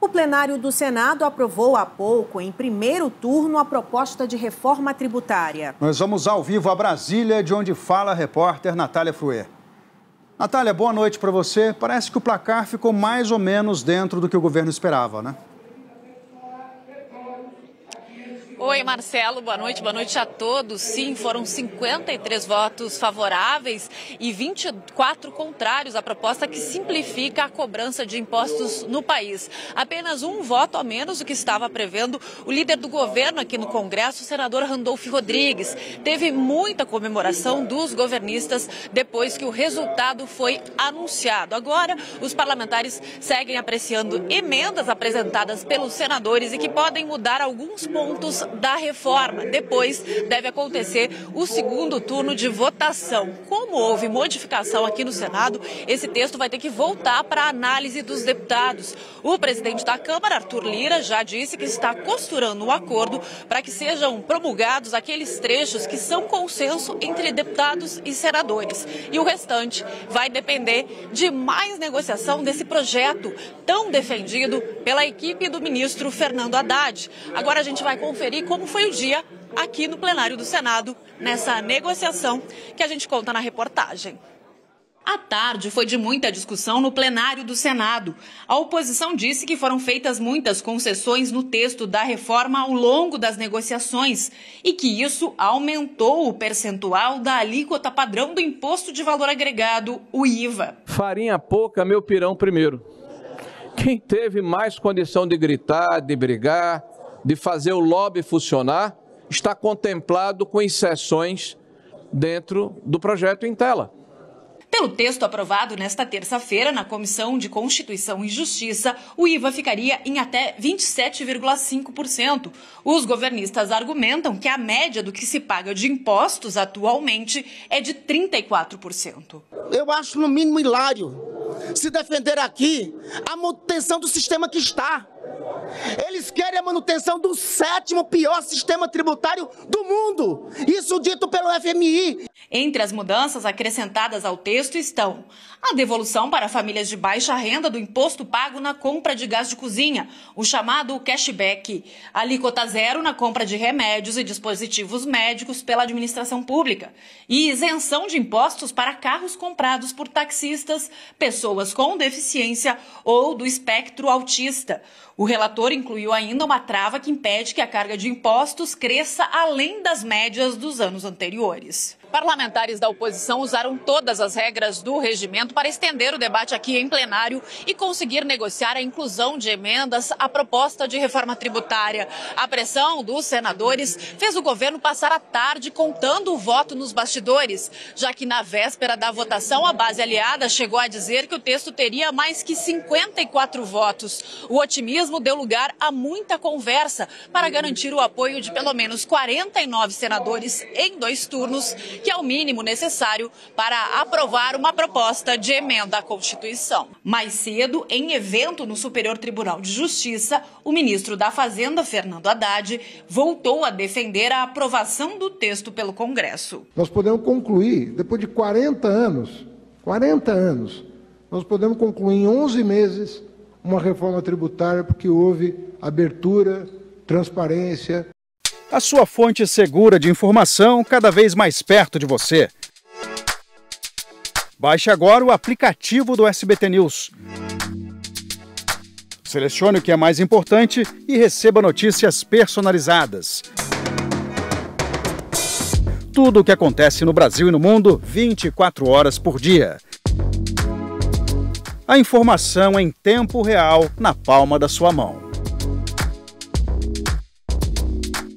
O plenário do Senado aprovou há pouco, em primeiro turno, a proposta de reforma tributária. Nós vamos ao vivo a Brasília, de onde fala a repórter Natália Fruê. Natália, boa noite para você. Parece que o placar ficou mais ou menos dentro do que o governo esperava, né? Oi, Marcelo, boa noite a todos. Sim, foram 53 votos favoráveis e 24 contrários à proposta que simplifica a cobrança de impostos no país. Apenas um voto a menos do que estava prevendo o líder do governo aqui no Congresso, o senador Randolfo Rodrigues. Teve muita comemoração dos governistas depois que o resultado foi anunciado. Agora, os parlamentares seguem apreciando emendas apresentadas pelos senadores e que podem mudar alguns pontos da reforma. Depois deve acontecer o segundo turno de votação. Como houve modificação aqui no Senado, esse texto vai ter que voltar para a análise dos deputados. O presidente da Câmara, Arthur Lira, já disse que está costurando um acordo para que sejam promulgados aqueles trechos que são consenso entre deputados e senadores. E o restante vai depender de mais negociação desse projeto tão defendido pela equipe do ministro Fernando Haddad. Agora a gente vai conferir como foi o dia aqui no plenário do Senado, nessa negociação que a gente conta na reportagem. A tarde foi de muita discussão no plenário do Senado. A oposição disse que foram feitas muitas concessões no texto da reforma ao longo das negociações e que isso aumentou o percentual da alíquota padrão do Imposto de Valor Agregado, o IVA. Farinha pouca, meu pirão primeiro. Quem teve mais condição de gritar, de brigar, de fazer o lobby funcionar, está contemplado com exceções dentro do projeto em tela. Pelo texto aprovado nesta terça-feira na Comissão de Constituição e Justiça, o IVA ficaria em até 27,5%. Os governistas argumentam que a média do que se paga de impostos atualmente é de 34%. Eu acho no mínimo hilário se defender aqui a manutenção do sistema que está. Eles querem a manutenção do 7º pior sistema tributário do mundo. Isso dito pelo FMI. Entre as mudanças acrescentadas ao texto estão a devolução para famílias de baixa renda do imposto pago na compra de gás de cozinha, o chamado cashback, a alíquota zero na compra de remédios e dispositivos médicos pela administração pública e isenção de impostos para carros comprados por taxistas, pessoas com deficiência ou do espectro autista. O relator incluiu ainda uma trava que impede que a carga de impostos cresça além das médias dos anos anteriores. Parlamentares da oposição usaram todas as regras do regimento para estender o debate aqui em plenário e conseguir negociar a inclusão de emendas à proposta de reforma tributária. A pressão dos senadores fez o governo passar a tarde contando o voto nos bastidores, já que na véspera da votação a base aliada chegou a dizer que o texto teria mais que 54 votos. O otimismo deu lugar a muita conversa para garantir o apoio de pelo menos 49 senadores em 2 turnos, que é o mínimo necessário para aprovar uma proposta de emenda à Constituição. Mais cedo, em evento no Superior Tribunal de Justiça, o ministro da Fazenda, Fernando Haddad, voltou a defender a aprovação do texto pelo Congresso. Nós podemos concluir, depois de 40 anos, nós podemos concluir em 11 meses uma reforma tributária porque houve abertura, transparência. A sua fonte segura de informação cada vez mais perto de você. Baixe agora o aplicativo do SBT News. Selecione o que é mais importante e receba notícias personalizadas. Tudo o que acontece no Brasil e no mundo, 24 horas por dia. A informação em tempo real, na palma da sua mão.